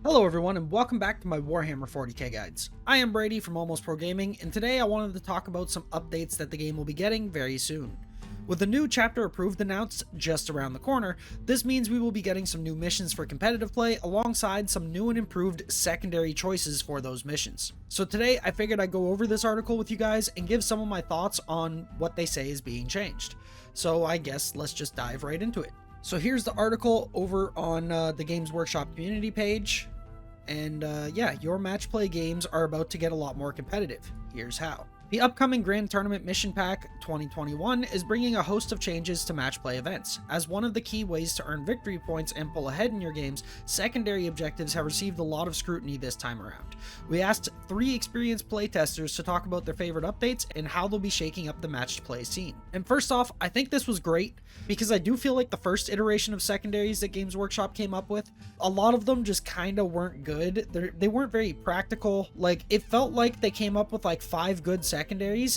Hello everyone and welcome back to my Warhammer 40k guides. I am Brady from Almost Pro Gaming, and today I wanted to talk about some updates that the game will be getting very soon. With the new chapter approved announced just around the corner, this means we will be getting some new missions for competitive play alongside some new and improved secondary choices for those missions. So today I figured I'd go over this article with you guys and give some of my thoughts on what they say is being changed. So I guess let's just dive right into it. So here's the article over on the Games Workshop community page. And yeah, your match play games are about to get a lot more competitive. Here's how. The upcoming Grand Tournament Mission Pack 2021 is bringing a host of changes to match play events. As one of the key ways to earn victory points and pull ahead in your games, secondary objectives have received a lot of scrutiny this time around. We asked 3 experienced playtesters to talk about their favorite updates and how they'll be shaking up the matched play scene. And first off, I think this was great because I do feel like the first iteration of secondaries that Games Workshop came up with, a lot of them just kind of weren't good. They weren't very practical. Like, it felt like they came up with like 5 good secondaries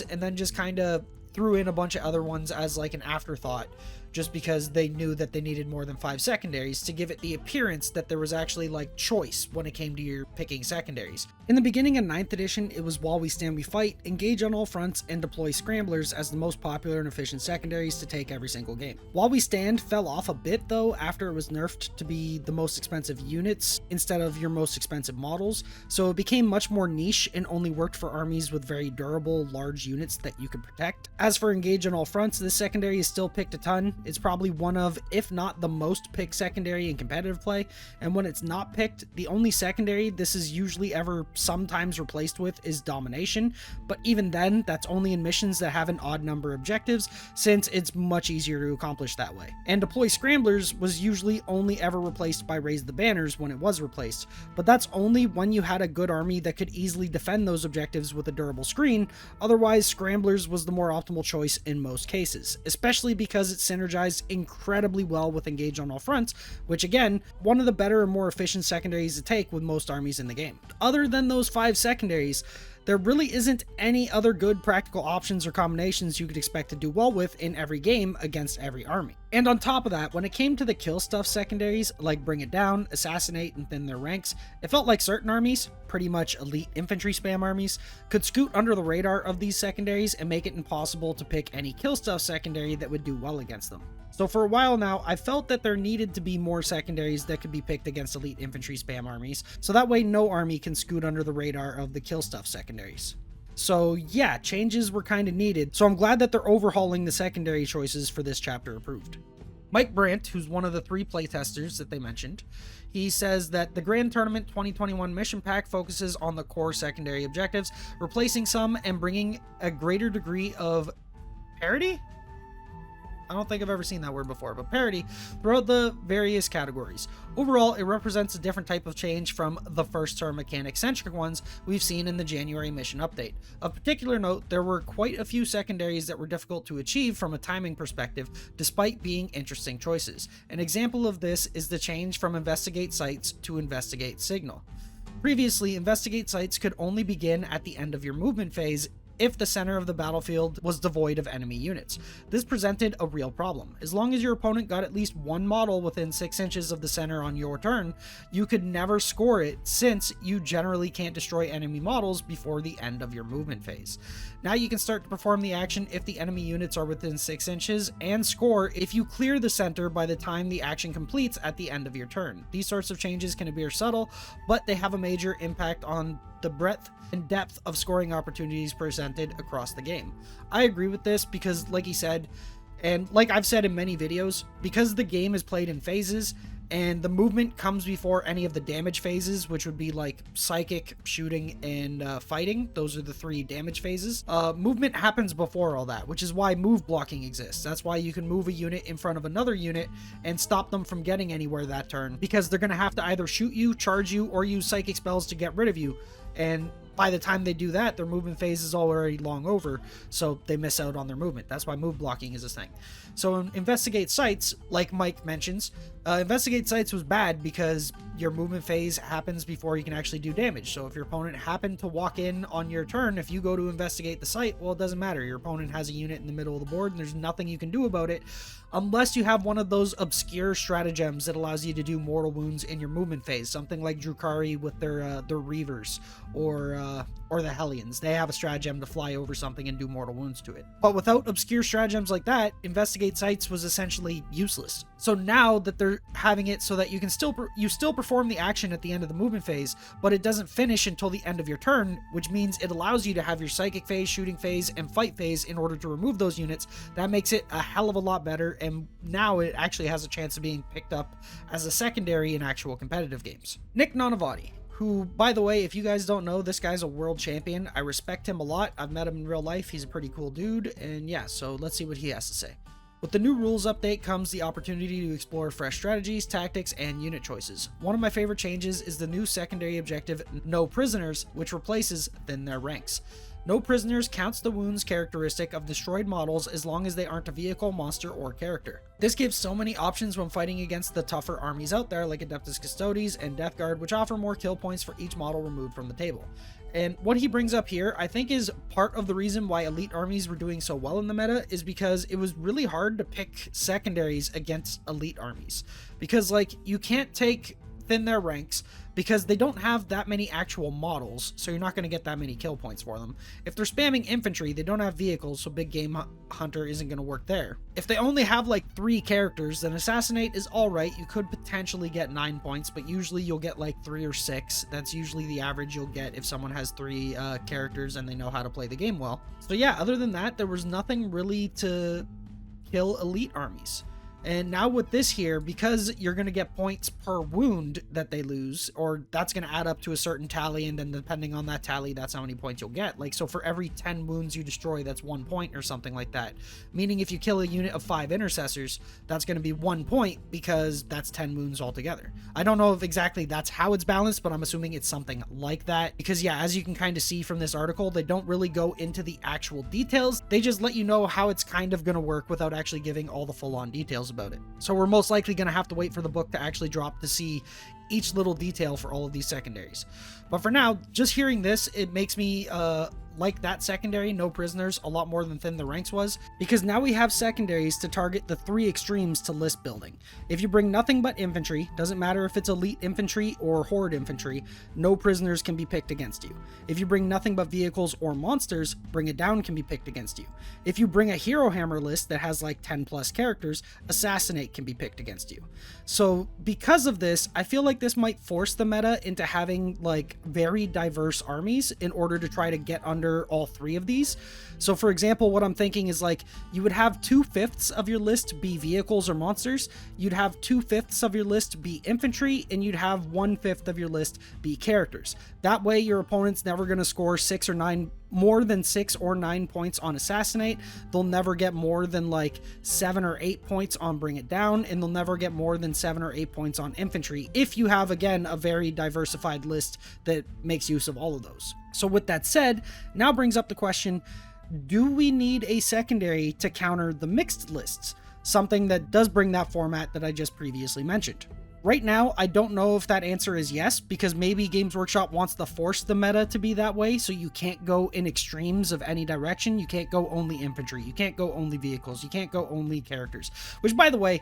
and then just kind of threw in a bunch of other ones as like an afterthought, just because they knew that they needed more than 5 secondaries to give it the appearance that there was actually like choice when it came to your picking secondaries. In the beginning of 9th edition, it was While We Stand We Fight, Engage on All Fronts, and Deploy Scramblers as the most popular and efficient secondaries to take every single game. While We Stand fell off a bit though after it was nerfed to be the most expensive units instead of your most expensive models, so it became much more niche and only worked for armies with very durable, large units that you could protect. As for Engage on All Fronts, this secondary is still picked a ton. It's probably one of, if not the most picked secondary in competitive play, and when it's not picked, the only secondary this is usually ever sometimes replaced with is Domination, but even then, that's only in missions that have an odd number of objectives, since it's much easier to accomplish that way. And Deploy Scramblers was usually only ever replaced by Raise the Banners when it was replaced, but that's only when you had a good army that could easily defend those objectives with a durable screen. Otherwise, Scramblers was the more optimal choice in most cases, especially because it synergized incredibly well with Engage on All Fronts, which again, one of the better and more efficient secondaries to take with most armies in the game. Other than those 5 secondaries, there really isn't any other good practical options or combinations you could expect to do well with in every game against every army. And on top of that, when it came to the kill stuff secondaries, like Bring It Down, Assassinate, and Thin Their Ranks, it felt like certain armies, pretty much elite infantry spam armies, could scoot under the radar of these secondaries and make it impossible to pick any kill stuff secondary that would do well against them. So for a while now, I felt that there needed to be more secondaries that could be picked against elite infantry spam armies, so that way no army can scoot under the radar of the kill stuff secondaries. So yeah, changes were kind of needed, so I'm glad that they're overhauling the secondary choices for this chapter approved. Mike Brandt, who's one of the 3 playtesters that they mentioned, he says that the Grand Tournament 2021 Mission Pack focuses on the core secondary objectives, replacing some and bringing a greater degree of parity? I don't think I've ever seen that word before, but parity throughout the various categories. Overall, it represents a different type of change from the first turn mechanic-centric ones we've seen in the January mission update. Of particular note, there were quite a few secondaries that were difficult to achieve from a timing perspective, despite being interesting choices. An example of this is the change from Investigate Sites to Investigate Signal. Previously, Investigate Sites could only begin at the end of your movement phase if the center of the battlefield was devoid of enemy units. This presented a real problem. As long as your opponent got at least one model within 6 inches of the center on your turn, you could never score it, since you generally can't destroy enemy models before the end of your movement phase. Now you can start to perform the action if the enemy units are within 6 inches, and score if you clear the center by the time the action completes at the end of your turn. These sorts of changes can appear subtle, but they have a major impact on the breadth and depth of scoring opportunities presented across the game. I agree with this because, like he said, and like I've said in many videos, because the game is played in phases and the movement comes before any of the damage phases, which would be like psychic, shooting, and fighting. Those are the 3 damage phases. Movement happens before all that, which is why move blocking exists. That's why you can move a unit in front of another unit and stop them from getting anywhere that turn, because they're going to have to either shoot you, charge you, or use psychic spells to get rid of you. And by the time they do that, their movement phase is already long over, so they miss out on their movement. That's why move blocking is a thing. So in Investigate Sites, like Mike mentions, Investigate Sites was bad because your movement phase happens before you can actually do damage. So if your opponent happened to walk in on your turn, if you go to investigate the site, well, it doesn't matter. Your opponent has a unit in the middle of the board and there's nothing you can do about it unless you have one of those obscure stratagems that allows you to do mortal wounds in your movement phase. Something like Drukhari with their Reavers, or the Hellions. They have a stratagem to fly over something and do mortal wounds to it. But without obscure stratagems like that, Investigate Sites was essentially useless. So now that they're having it so that you can still perform the action at the end of the movement phase, but it doesn't finish until the end of your turn, which means it allows you to have your psychic phase, shooting phase, and fight phase in order to remove those units. That makes it a hell of a lot better, and now it actually has a chance of being picked up as a secondary in actual competitive games. Nick Nanavati, who, by the way, if you guys don't know, this guy's a world champion. I respect him a lot. I've met him in real life. He's a pretty cool dude, and yeah, so let's see what he has to say. With the new rules update comes the opportunity to explore fresh strategies, tactics, and unit choices. One of my favorite changes is the new secondary objective, No Prisoners, which replaces Thin Their Ranks. No Prisoners counts the wounds characteristic of destroyed models as long as they aren't a vehicle, monster, or character. This gives so many options when fighting against the tougher armies out there like Adeptus Custodes and Death Guard, which offer more kill points for each model removed from the table. And what he brings up here, I think, is part of the reason why elite armies were doing so well in the meta, is because it was really hard to pick secondaries against elite armies. Because, like, you can't take Thin Their Ranks because they don't have that many actual models, so you're not going to get that many kill points for them. If they're spamming infantry, they don't have vehicles, so Big Game Hunter isn't going to work there. If they only have like 3 characters, then Assassinate is alright. You could potentially get 9 points, but usually you'll get like 3 or 6. That's usually the average you'll get if someone has 3 characters and they know how to play the game well. So yeah, other than that, there was nothing really to kill elite armies. And now with this here, because you're going to get points per wound that they lose, or that's going to add up to a certain tally, and then depending on that tally, that's how many points you'll get. Like, so for every 10 wounds you destroy, that's 1 point or something like that. Meaning if you kill a unit of 5 intercessors, that's going to be 1 point because that's 10 wounds altogether. I don't know if exactly that's how it's balanced, but I'm assuming it's something like that. Because yeah, as you can kind of see from this article, they don't really go into the actual details. They just let you know how it's kind of going to work without actually giving all the full-on details about it. So we're most likely going to have to wait for the book to actually drop to see each little detail for all of these secondaries. But for now, just hearing this, it makes me like that secondary, No Prisoners, a lot more than Thin the Ranks was, because now we have secondaries to target the 3 extremes to list building. If you bring nothing but infantry, doesn't matter if it's elite infantry or horde infantry, No Prisoners can be picked against you. If you bring nothing but vehicles or monsters, Bring It Down can be picked against you. If you bring a Hero Hammer list that has like 10 plus characters, Assassinate can be picked against you. So because of this, I feel like this might force the meta into having like very diverse armies in order to try to get under all 3 of these. So for example, what I'm thinking is like you would have 2/5 of your list be vehicles or monsters, you'd have 2/5 of your list be infantry, and you'd have 1/5 of your list be characters. That way your opponent's never going to score more than 6 or 9 points on Assassinate. They'll never get more than like 7 or 8 points on Bring It Down, and they'll never get more than 7 or 8 points on infantry if you have, again, a very diversified list that makes use of all of those. So with that said, now brings up the question, do we need a secondary to counter the mixed lists? Something that does bring that format that I just previously mentioned. Right now, I don't know if that answer is yes, because maybe Games Workshop wants to force the meta to be that way, so you can't go in extremes of any direction. You can't go only infantry, you can't go only vehicles, you can't go only characters. Which, by the way,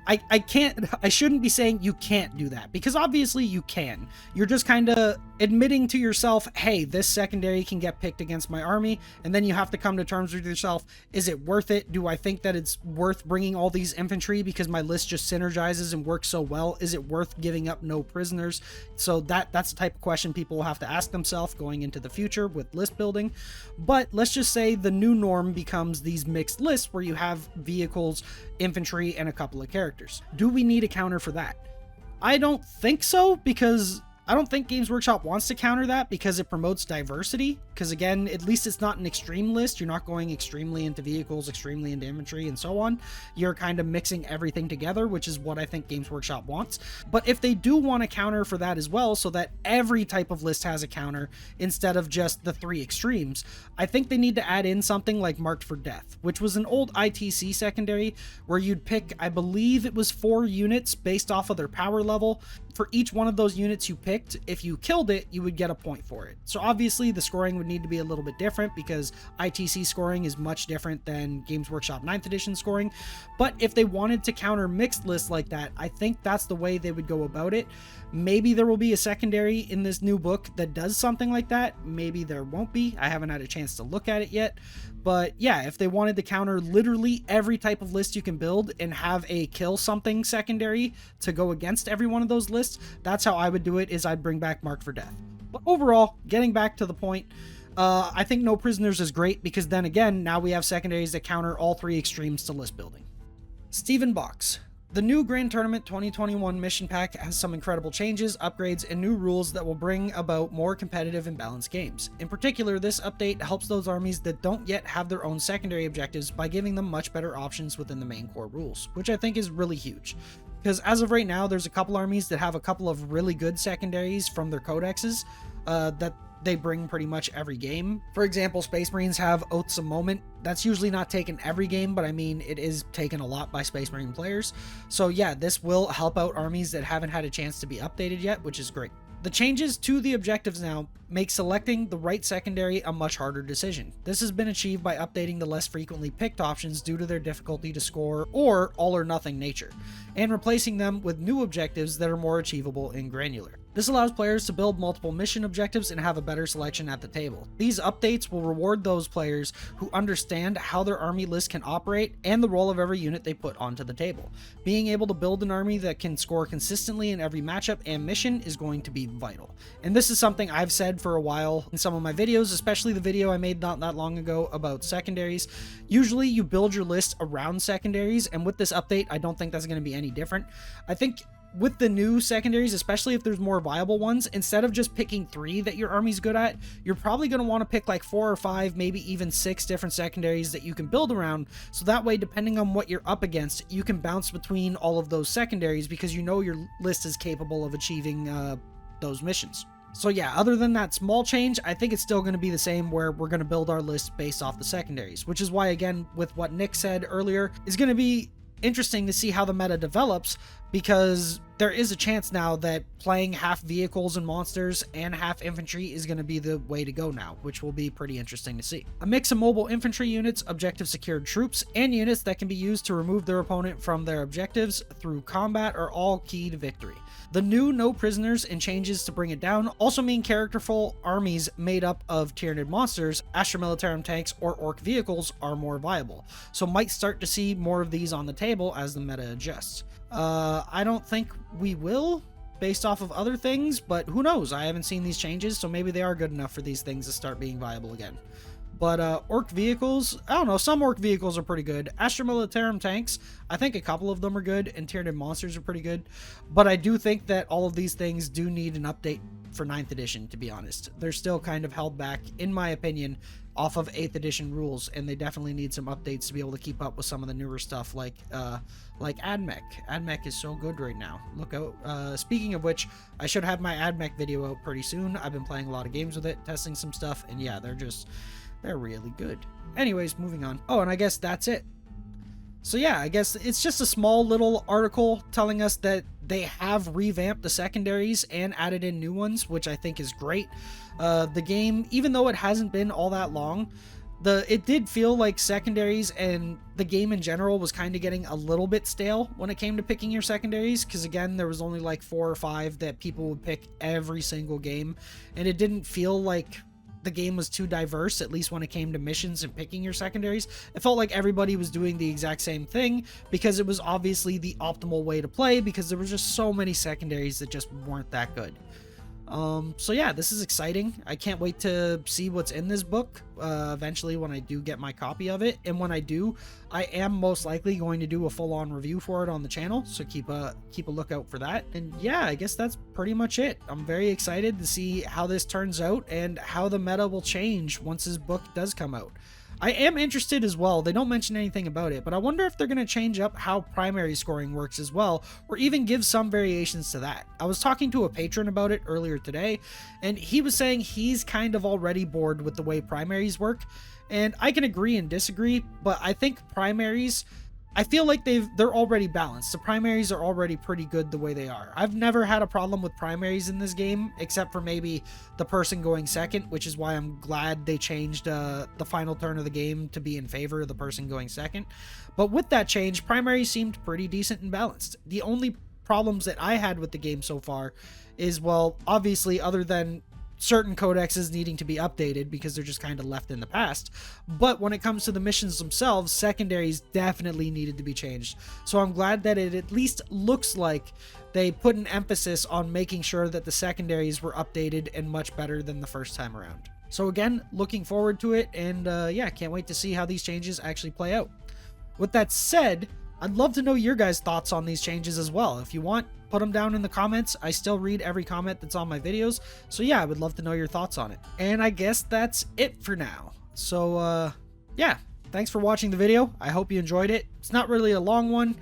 I shouldn't be saying you can't do that, because obviously you can. You're just kind of admitting to yourself, hey, this secondary can get picked against my army, and then you have to come to terms with yourself. Is it worth it? Do I think that it's worth bringing all these infantry because my list just synergizes and works so well? Is it worth giving up No Prisoners? So that's the type of question people will have to ask themselves going into the future with list building. But let's just say the new norm becomes these mixed lists where you have vehicles, infantry, and a couple of characters. Do we need a counter for that? I don't think so, because I don't think Games Workshop wants to counter that because it promotes diversity. Because again, at least it's not an extreme list. You're not going extremely into vehicles, extremely into infantry, and so on. You're kind of mixing everything together, which is what I think Games Workshop wants. But if they do want to counter for that as well, so that every type of list has a counter instead of just the 3 extremes, I think they need to add in something like Marked for Death, which was an old ITC secondary where you'd pick, I believe it was 4 units based off of their power level. For each one of those units you picked, if you killed it, you would get a point for it. So obviously the scoring would need to be a little bit different because ITC scoring is much different than Games Workshop 9th edition scoring. But if they wanted to counter mixed lists like that, I think that's the way they would go about it. Maybe there will be a secondary in this new book that does something like that. Maybe there won't be. I haven't had a chance to look at it yet. But yeah, if they wanted to counter literally every type of list you can build and have a kill something secondary to go against every one of those lists, that's how I would do it, is I'd bring back Marked for Death. But overall, getting back to the point, I think No Prisoners is great because then again, now we have secondaries that counter all 3 extremes to list building. Stephen Box. The new Grand Tournament 2021 mission pack has some incredible changes, upgrades, and new rules that will bring about more competitive and balanced games. In particular, this update helps those armies that don't yet have their own secondary objectives by giving them much better options within the main core rules, which I think is really huge. Because as of right now, there's a couple armies that have a couple of really good secondaries from their codexes that they bring pretty much every game. For example, Space Marines have Oaths of Moment. That's usually not taken every game, but I mean, it is taken a lot by Space Marine players. So yeah, this will help out armies that haven't had a chance to be updated yet, which is great. The changes to the objectives now make selecting the right secondary a much harder decision. This has been achieved by updating the less frequently picked options due to their difficulty to score or all or nothing nature, and replacing them with new objectives that are more achievable and granular. This allows players to build multiple mission objectives and have a better selection at the table. These updates will reward those players who understand how their army list can operate and the role of every unit they put onto the table. Being able to build an army that can score consistently in every matchup and mission is going to be vital. And this is something I've said for a while in some of my videos, especially the video I made not that long ago about secondaries. Usually you build your list around secondaries, and with this update, I don't think that's going to be any different. I think with the new secondaries, especially if there's more viable ones, instead of just picking 3 that your army's good at, you're probably going to want to pick like 4 or 5, maybe even 6 different secondaries that you can build around. So that way, depending on what you're up against, you can bounce between all of those secondaries because you know your list is capable of achieving those missions. So yeah, other than that small change, I think it's still going to be the same where we're going to build our list based off the secondaries, which is why, again, with what Nick said earlier, is going to be interesting to see how the meta develops, because there is a chance now that playing half vehicles and monsters and half infantry is going to be the way to go now, which will be pretty interesting to see. A mix of mobile infantry units, objective secured troops, and units that can be used to remove their opponent from their objectives through combat are all key to victory. The new No Prisoners and changes to bring it down also mean characterful armies made up of Tyranid monsters, Astra Militarum tanks, or Orc vehicles are more viable, so might start to see more of these on the table as the meta adjusts. I don't think we will, based off of other things, but who knows? I haven't seen these changes, so maybe they are good enough for these things to start being viable again. But Orc vehicles, I don't know, some Orc vehicles are pretty good. Astra Militarum tanks, I think a couple of them are good, and Tyranid monsters are pretty good. But I do think that all of these things do need an update for 9th edition, to be honest. They're still kind of held back, in my opinion, off of 8th edition rules, and they definitely need some updates to be able to keep up with some of the newer stuff like AdMech. AdMech is so good right now. Look out. Speaking of which, I should have my AdMech video out pretty soon. I've been playing a lot of games with it, testing some stuff, and yeah, they're really good. Anyways, moving on. Oh, and I guess that's it. So yeah, I guess it's just a small little article telling us that they have revamped the secondaries and added in new ones, which I think is great. The game, even though it hasn't been all that long, it did feel like secondaries and the game in general was kind of getting a little bit stale when it came to picking your secondaries, because again, there was only like 4 or 5 that people would pick every single game, and it didn't feel like the game was too diverse, at least when it came to missions and picking your secondaries. It felt like everybody was doing the exact same thing because it was obviously the optimal way to play, because there were just so many secondaries that just weren't that good. So yeah, this is exciting. I can't wait to see what's in this book eventually when I do get my copy of it. And when I do, I am most likely going to do a full-on review for it on the channel, so keep a lookout for that. And yeah, I guess that's pretty much it. I'm very excited to see how this turns out and how the meta will change once this book does come out. I am interested as well. They don't mention anything about it, but I wonder if they're going to change up how primary scoring works as well, or even give some variations to that. I was talking to a patron about it earlier today, and he was saying he's kind of already bored with the way primaries work, and I can agree and disagree, but I think primaries, I feel like they're already balanced. The primaries are already pretty good the way they are. I've never had a problem with primaries in this game, except for maybe the person going second, which is why I'm glad they changed the final turn of the game to be in favor of the person going second. But with that change, primaries seemed pretty decent and balanced. The only problems that I had with the game so far is, well, obviously, other than certain codexes needing to be updated because they're just kind of left in the past. But when it comes to the missions themselves, secondaries definitely needed to be changed. So I'm glad that it at least looks like they put an emphasis on making sure that the secondaries were updated and much better than the first time around. So again, looking forward to it, and yeah, can't wait to see how these changes actually play out. With that said, I'd love to know your guys' thoughts on these changes as well. If you want, put them down in the comments. I still read every comment that's on my videos. So yeah, I would love to know your thoughts on it. And I guess that's it for now. So yeah, thanks for watching the video. I hope you enjoyed it. It's not really a long one,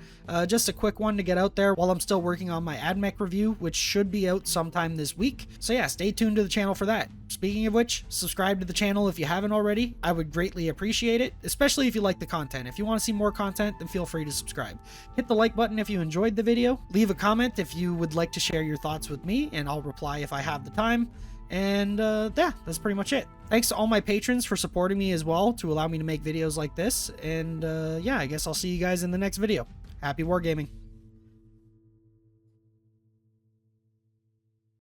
just a quick one to get out there while I'm still working on my AdMech review, which should be out sometime this week. So yeah, stay tuned to the channel for that. Speaking of which, subscribe to the channel if you haven't already. I would greatly appreciate it, especially if you like the content. If you want to see more content, then feel free to subscribe. Hit the like button if you enjoyed the video. Leave a comment if you would like to share your thoughts with me, and I'll reply if I have the time. And yeah, that's pretty much it. Thanks to all my patrons for supporting me as well to allow me to make videos like this. And yeah, I guess I'll see you guys in the next video. Happy wargaming.